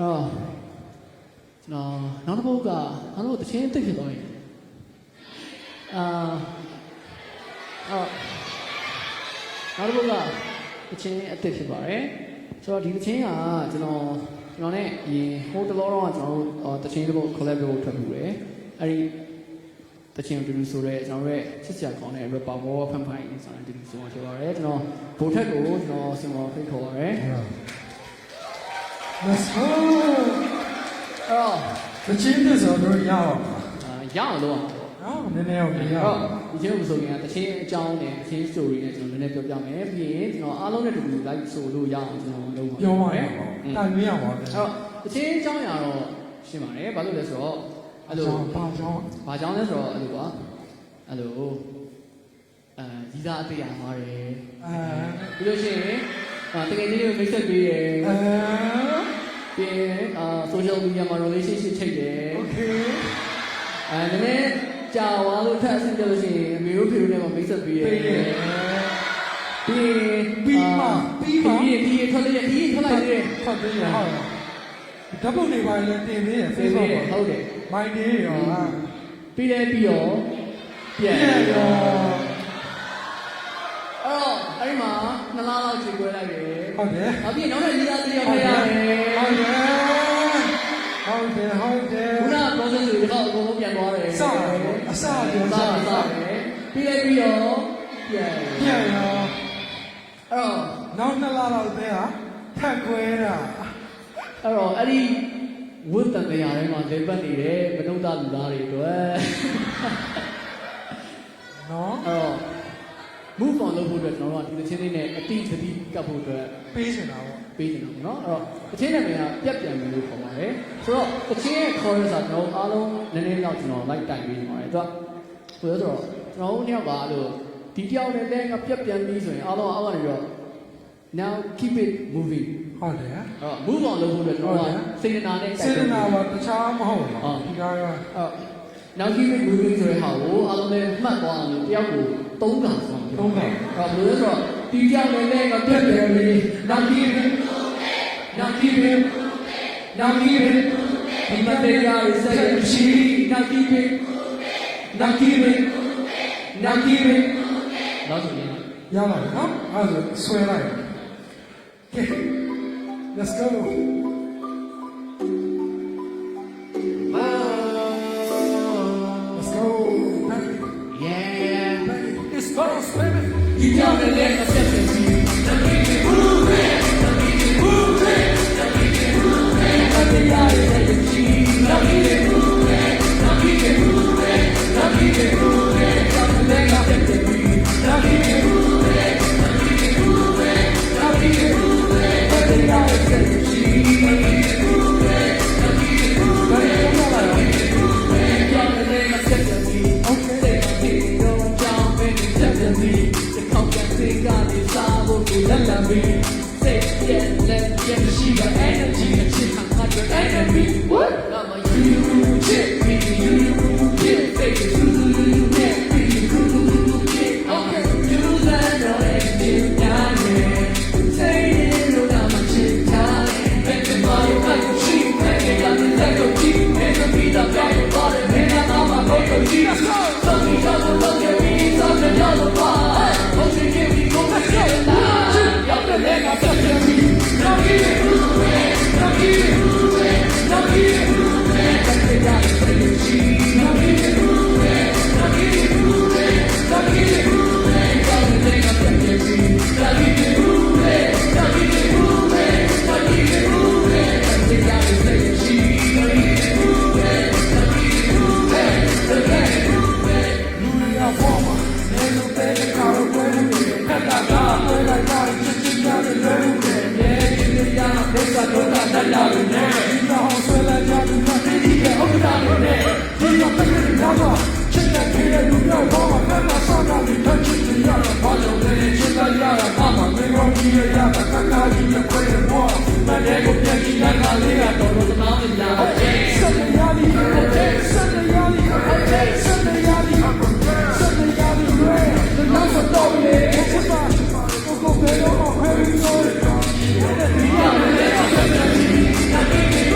နောက်တစ်ပုဒ်ကနောက်တစ်ပုဒ်တချင်းသိဖြစ်သွားရင်နောက်တစ်ပုဒ်ကတချင်းအသိဖြစ်ပါတယ်ဆိုတော့ဒီတချင်းကကျွန်တော်နဲ့အရင်ဟိုတလောတော့ကျွန်တော်တို့တချင်းတစ်ပုဒ် collab လုပ်ထွက်ပြီးတယ်အဲ့ဒီတချင်းတူတူဆိုရဲကျွန်တော်ရဲ့ချစ်စရာကောင်းတဲ့ rapper ဘောဖန်ဖိုင်ဆိုတာတူတူဆိုမှဖြစ်ပါတယ်ကျွန်တော်ဘိုထက်ကိုကျွန်တော်စင်မောဖိတ်ခေါ်ပါတယ် Let's go တချင်းသစ္စာတို့ရအောင်ရအောင်လို့နည်းနည်းအောင်ရအောင်ဒီချင်းကိုဆိုရင်တချင်းအကြောင်းနဲ့တချင်း story နဲ့ကျွန်တော်နည်းနည်းပြောပြမယ်ပြီးရင်ကျွန်တော်အားလုံးနဲ့တူတူ like ဆိုလို့ရအောင်ကျွန်တော်လုပ်ပါပြောပါမယ်တာရွေးရပါမယ်တချင်းအကြောင်းရတော့ရှင်းပါတယ်ဘာလို့လဲဆိုတော့အဲ့လိုဘာကြောင့်လဲဆိုတော့အဲ့လိုပါအဲ့လိုကြီးစားအသေးရသွားတယ်ပြီးလို့ရှိရင်တကယ်ကြီးလေးကိုမိတ်ဆက်ပေးတယ်ပြီးရင်social media မှာ relationship ချိတ်တယ် okay နည်းနည်းကြာသွားလို့ထပ်အဆင်ပြေလို့ရှိရင်အမေတို့ဖေတို့နဲ့မိတ်ဆက်ပေးတယ်ပြီးထွက်လိုက်တယ်ထွက်ပေးရဟုတ်ဓာတ်ပုံတွေပါလည်းတင်သေးတယ် Facebook ဟုတ်တယ် my day ရောပြီးတယ်ပြီးရောပြန်ရောအဲ့မှာ2လလောက်ချိန်ခွဲလိုက်တယ်ဟုတ်တယ်နောက်ပြီးနောက်ထပ်ရေးသားတရားထည့်ရတယ်ဟုတ်တယ်ခုန process တွေတော့အကုန်လုံးပြန်သွားတယ်စတယ်အစပြန်စတယ်ပြီးလိုက်ပြီးရောပြန်ရောနောက်2လလောက်တည်းဟာထက်ခွဲတာအဲ့ဒီဝတ်တန်တရားထဲမှာလေပတ်နေတယ်မနုဿလူသားတွေအတွက်နော်move on လုပ်ဖို့အတွက်ကျွန်တော်တို့ကဒီတစ်ချင်းလေးနဲ့အတိသတိကပ်ဖို့အတွက်ပေးနေတာပေါ့เนาะတစ်ချင်းနာမည်ကပြက်ပြန်ပြီလို့ခေါ်ပါတယ်ဆိုတော့တစ်ချင်းရဲ့ chorus ကကျွန်တော်အားလုံးနည်းနည်းတော့ကျွန်တော် like တိုင်ပေးနေပါတယ်သူကဆိုတော့ကျွန်တော်တို့နှစ်ယောက်ကအဲ့လိုဒီတယောက်နဲ့လည်းပြက်ပြန်ပြီဆိုရင်အားလုံးအောက်ကနေပြီးတော့ now keep it moving ဟုတ်တယ်move on လုပ်ဖို့အတွက်ကျွန်တော်ကစေတနာနဲ့စေတနာပါတခြားမဟုတ်ဘူးဒီကားရောnow keep it moving ဆိုတဲ့ဟာကိုအားလုံးလည်းမှတ်သွားအောင်တယောက်ကို3ခါဆိုတော့3ခါဘယ်လိုလဲဆိုတော့ဒီကြောင်လည်းလည်းပြတ်တယ်လေ now keep it now keep it now keep it ဒီမတရားရေးစိတ်ရှိ now keep it now keep it now keep it နောက်ဆိုရင်ရပါမယ်နော်အဲ့ဒါဆွဲလိုက် let's go You don't let me set you free. Let me get moving. Let me get moving. Let me get moving. Let me get moving. Let me get moving. Let me get moving. Let me get moving. Let me get moving. Let me get moving. Let me get moving. Let me get moving. Let me get moving. Let me get moving. Okay. Let me say yeah, let she got energy, and she can't cut your enemy. What? I'm a you, chick, me, you, yeah, baby, you, yeah, baby, you, yeah. Okay, you let no energy down here. Say it, no, I'm a chick, time. Make the money like a cheap, make it got me like a cheap. Make the beat up, got your body, man, I'm a go cheap. Some me double, look at me, some the yellow bar. Oh, she give me go, let's get it now. Let me set you free. Now keep it moving. Now keep it moving. Now keep it moving. Let me get energy. Now keep it moving. Now keep it moving. Now keep it moving. Let me set you free. Now keep it moving. Now keep it moving. Now keep it moving. Let me get energy. Now keep it moving. Now keep it moving. Let me get moving. Luria forma. Nelo pele caro bueno. Cada cada cada Let me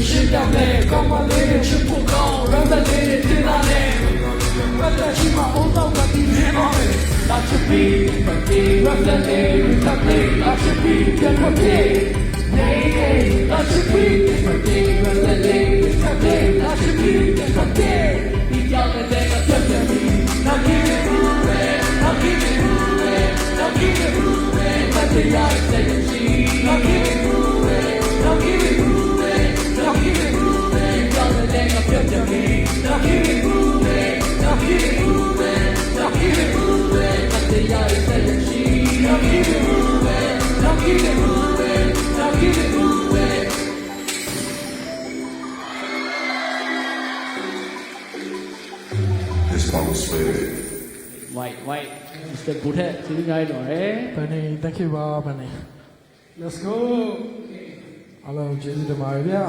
ရှင်းပြမယ်ကောင်းပါလေချစ်ဖို့ကောင်းရမ်းတဲ့လေးတင်လာတယ်ဘယ်လိုရှိမှအောင်တော့မသိနေပါ့လာချစ်ပြီးမပြေရမ်းတဲ့လေးထပ်ပြီးလာချစ်ပြီးပြန်မပြေနေလာချစ်ပြီးမပြေရမ်းတဲ့လေးထပ်ပြီးလာချစ်ပြီးပြန်မပြေဒီကြောင့်လည်းကပြတ်ပြတ်ပြီး Now give it away Now give it away Now give it away မတရားတဲ့ရှိ Now give it away Now give it away Now give it away ကြောင့်လည်းကပြတ်ပြတ်ပြီး Now give it away Now give it away Now give it away မတရားတဲ့ရှိ Now give it away Now give it away Now give it away This one was spirit. White Mr. Buddha သူများတော်ရယ် Benny thank you ပါ Benny Let's go အားလုံးကျေးဇူးတင်ပါတယ်ဗျာ